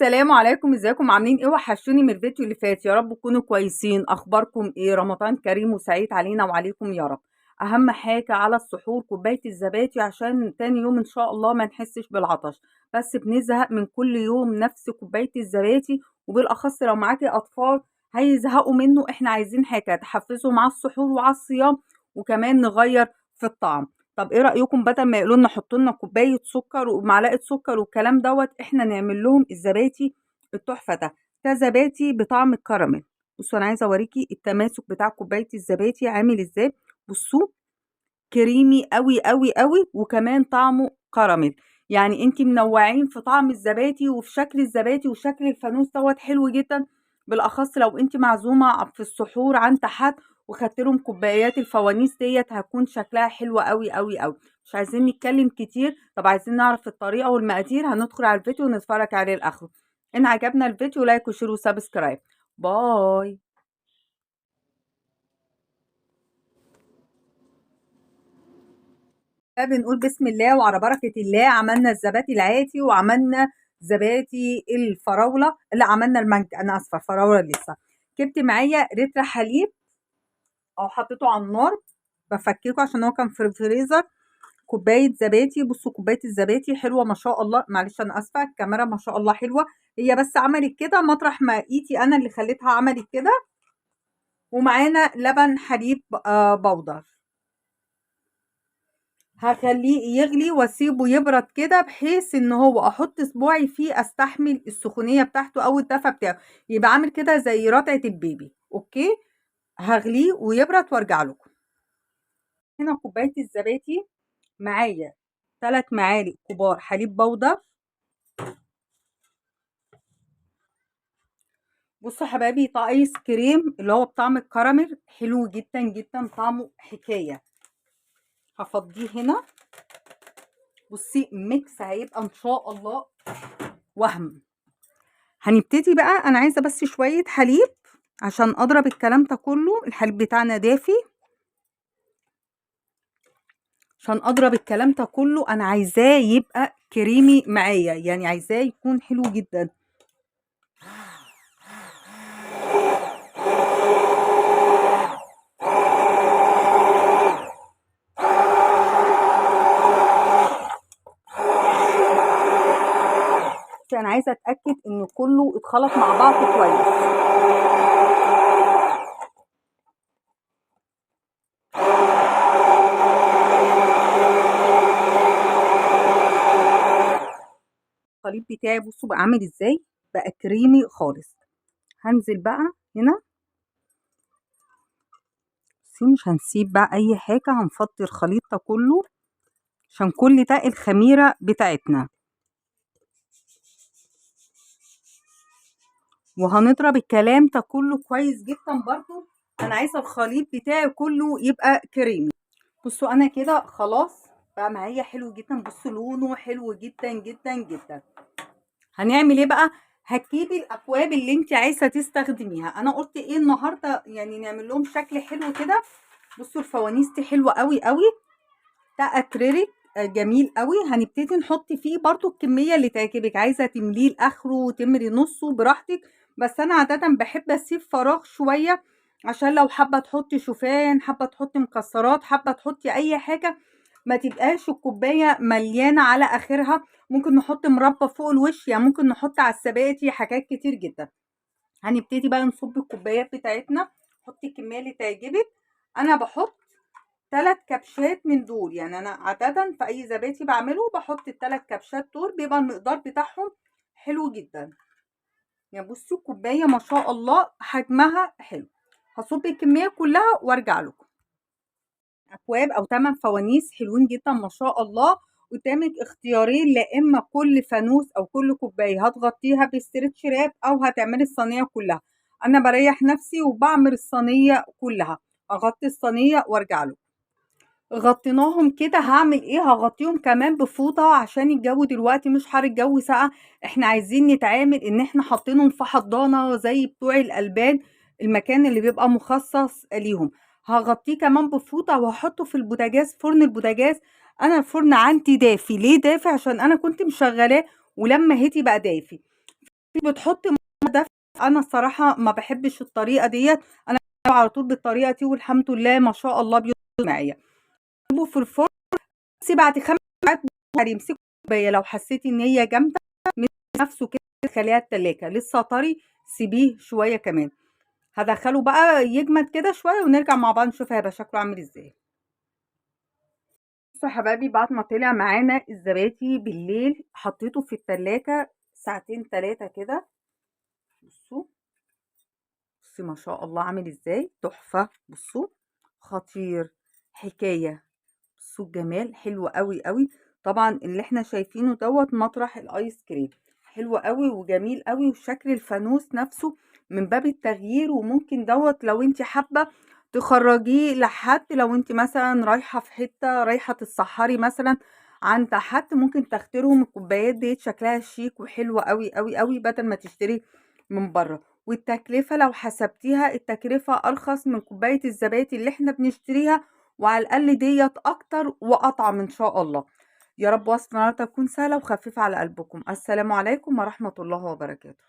السلام عليكم، ازيكم عاملين ايه؟ وحشوني من الفيديو اللي فات. يا رب تكونوا كويسين. اخباركم ايه؟ رمضان كريم وسعيد علينا وعليكم يا رب. اهم حاجه على السحور كوبايه الزبادي عشان تاني يوم ان شاء الله ما نحسش بالعطش. بس بنزهق من كل يوم نفس كوبايه الزبادي، وبالاخص لو معاكي اطفال هيزهقوا منه. احنا عايزين حاجه تحفزهم على السحور وعلى الصيام، وكمان نغير في الطعم. طب ايه رأيكم بدل ما يقولوا لنا حطوا لنا كوباية سكر ومعلقة سكر والكلام دوت، احنا نعمل لهم الزبادي التحفة ده زبادي بطعم الكراميل. بصوا انا عايزة اوريكي التماسك بتاع كوباية الزبادي عامل ازاي. بصوا كريمي قوي قوي قوي، وكمان طعمه كراميل. يعني انتي منوعين في طعم الزبادي وفي شكل الزبادي، وشكل الفانوس دوت حلو جدا. بالاخص لو انتي معزومه في السحور عند حد وخدت لهم كوبايات الفوانيس ديت، هتكون شكلها حلو قوي قوي قوي. مش عايزين نتكلم كتير. طب عايزين نعرف الطريقه والمقادير؟ هندخل على الفيديو ونتفرج عليه لاخره. ان عجبنا الفيديو لايك وشير وسبسكرايب. باي. بنقول بسم الله وعلى بركة الله. عملنا الزبادي العادي وعملنا زبادي الفراولة، اللي عملنا المانجا، أنا آسفة الفراولة لسه. جبت معايا لتر حليب أو حطيته على النار بفككه عشان هو كان في الفريزر. كوباية زبادي. بصوا كوباية الزبادي حلوة ما شاء الله. معلش أنا آسفة الكاميرا ما شاء الله حلوة. هي بس عملت كده مطرح ما إيدي أنا اللي خليتها عملت كده. ومعانا لبن حليب بودر. هخليه يغلي واسيبه يبرد كده، بحيث ان هو احط صباعي فيه استحمل السخونيه بتاعته او الدفى بتاعه، يبقى عامل كده زي رضعه البيبي. اوكي، هغليه ويبرد وارجع لكم. هنا كوبايه الزبادي معايا 3 معالق كبار حليب بودر. بصوا يا حبايبي، ايس كريم اللي هو بطعم الكراميل حلو جدا جدا، طعمه حكايه. هفضيه هنا. بصي ميكس هيبقى ان شاء الله وهم. هنبتدي بقى. انا عايزه بس شويه حليب عشان اضرب الكلام ده كله. الحليب بتاعنا دافي. عشان اضرب الكلام ده كله انا عايزاه يبقى كريمي معايا، يعني عايزاه يكون حلو جدا. انا عايزه اتاكد ان كله اتخلط مع بعض كويس. الخليط بتاعي بصوا بقى عامل ازاي، بقى كريمي خالص. هنزل بقى هنا. بصي مش هنسيب بقى اي حاجه، هنفضي الخليط ده كله عشان كل ده الخميره بتاعتنا. وهنضرب الكلام ده كله كويس جدا. برضو انا عايزه الخليط بتاعي كله يبقى كريمي. بصوا انا كده خلاص بقى معايا حلو جدا. بصوا لونه حلو جدا جدا جدا. هنعمل ايه بقى؟ هتجيبي الاكواب اللي انت عايزه تستخدميها. انا قلت ايه النهارده يعني نعمل لهم شكل حلو كده. بصوا الفوانيس دي حلوه قوي قوي. ده اكريليك جميل قوي. هنبتدي نحط فيه برضو الكميه اللي تعجبك. عايزه تمليه لاخره وتملي نصه براحتك، بس انا عاده بحب اسيب فراغ شويه عشان لو حابه تحطي شوفان، حابه تحطي مكسرات، حابه تحطي اي حاجه، ما تبقاش الكوبايه مليانه على اخرها. ممكن نحط مربى فوق الوش، يعني ممكن نحط على السباتي حاجات كتير جدا. هنبتدي بقى نصب الكوبايات بتاعتنا. حطي الكميه اللي تعجبك. انا بحط 3 كبشات من دول. يعني انا عادة في اي زبادي بعمله بحط ال3 كبشات دول، بيبقى المقدار بتاعهم حلو جدا. يعني بصوا الكوباية ما شاء الله حجمها حلو. هصب الكمية كلها وارجع لكم. اكواب او 8 فوانيس حلوين جدا ما شاء الله. قدامك اختيارين، لا اما كل فانوس او كل كوباية هتغطيها باسترتش راب او هتعملي الصينية كلها. انا بريح نفسي وبعمل الصينية كلها. اغطي الصينية وارجع لكم. غطيناهم كده. هعمل ايه؟ هغطيهم كمان بفوطه عشان الجو دلوقتي مش حر، الجو ساقع. احنا عايزين نتعامل ان احنا حاطينهم في حضانه زي بتوع الالبان، المكان اللي بيبقى مخصص ليهم. هغطيه كمان بفوطه وهحطه في البوتاجاز، فرن البوتاجاز. انا الفرن عندي دافي. ليه دافي؟ عشان انا كنت مشغلاه ولما هدي بقى دافي. بتحطي ميه دافيه. انا الصراحه ما بحبش الطريقه ديت، انا على طول بالطريقه دي والحمد لله ما شاء الله بيظبط معايا. سيبه في الفرن، بس بعد 5 ساعات هيمسكوا كوبايه. لو حسيتي ان هي جامده من نفسه كده خليها التلاجة لسه طري، سيبيه شويه كمان. هدخله بقى يجمد كده شويه ونرجع مع بعض نشوف هيبقى شكله عامل ازاي. بصوا يا حبايبي، بعد ما طلع معانا الزبادي بالليل حطيته في التلاجة ساعتين 3 كده. بصوا، بصي ما شاء الله عامل ازاي، تحفة. بصوا، خطير، حكاية. بصوا الجمال، حلو قوي قوي. طبعا اللي احنا شايفينه دوت مطرح الايس كريم، حلو قوي وجميل قوي، وشكل الفانوس نفسه من باب التغيير. وممكن دوت لو انت حابة تخرجيه لحد، لو انت مثلا رايحة في حتة، رايحة تتسحري مثلا عند حد، ممكن تختارهم الكوبايات ديت، شكلها شيك وحلو قوي قوي قوي بدل ما تشتري من بره. والتكلفة لو حسبتيها، التكلفة أرخص من كوباية الزبادي اللي احنا بنشتريها، وعلى الأقل ديت أكتر وأطعم إن شاء الله. يا رب وصفة النهاردة تكون سهلة وخفيفة على قلبكم. السلام عليكم ورحمة الله وبركاته.